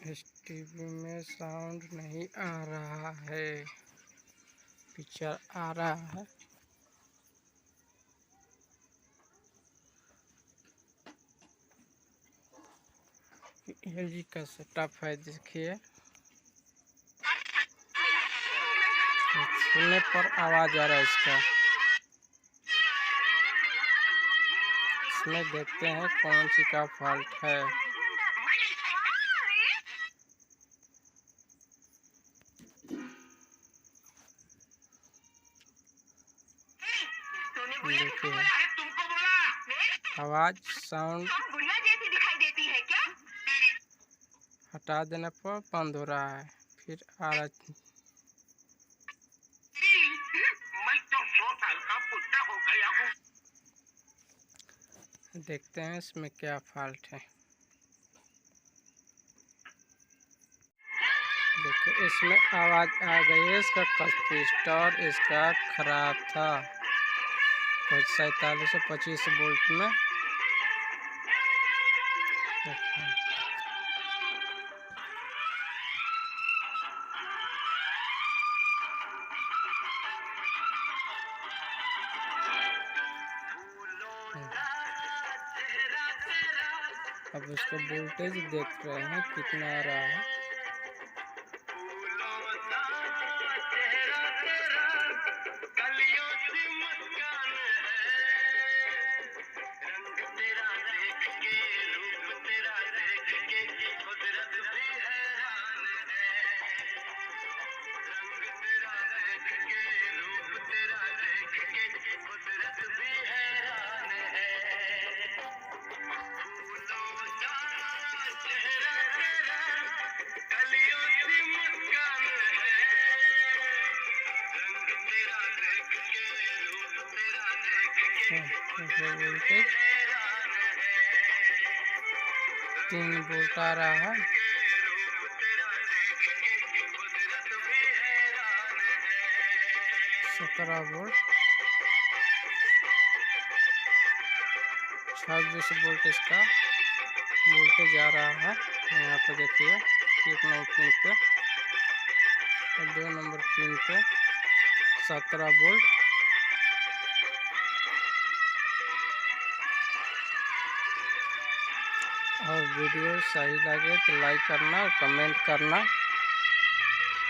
इस टीवी में साउंड नहीं आ रहा है, पिक्चर आ रहा है। एलजी का सेटअप है, देखिए सुनने पर आवाज आ रहा है इसका। इसमें देखते हैं कौन सी का फॉल्ट है। देखिए आवाज साउंड हटा देने पर बंद हो रहा है, फिर आ रहा है। मैं तो 100 साल का बुढ़ा हो गया हूँ। देखते हैं इसमें क्या फॉल्ट है। देखिए इसमें आवाज आ गई है, इसका कैपेसिटर इसका खराब था। तो 4725 वोल्ट में अब इसका वोल्टेज देख रहे हैं कितना आ रहा है। वोल्टेज 3 वोल्ट आ रहा है। सत्रह वोल्ट 26 वोल्ट इसका वोल्टेज आ रहा है। यहाँ पे देखिए 1 नंबर पिन पे और 2 नंबर पिन पे 17 वोल्ट। और वीडियो सही लगे तो लाइक करना और कमेंट करना।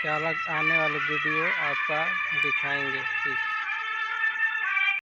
क्या अलग आने वाले वीडियो आपका दिखाएंगे।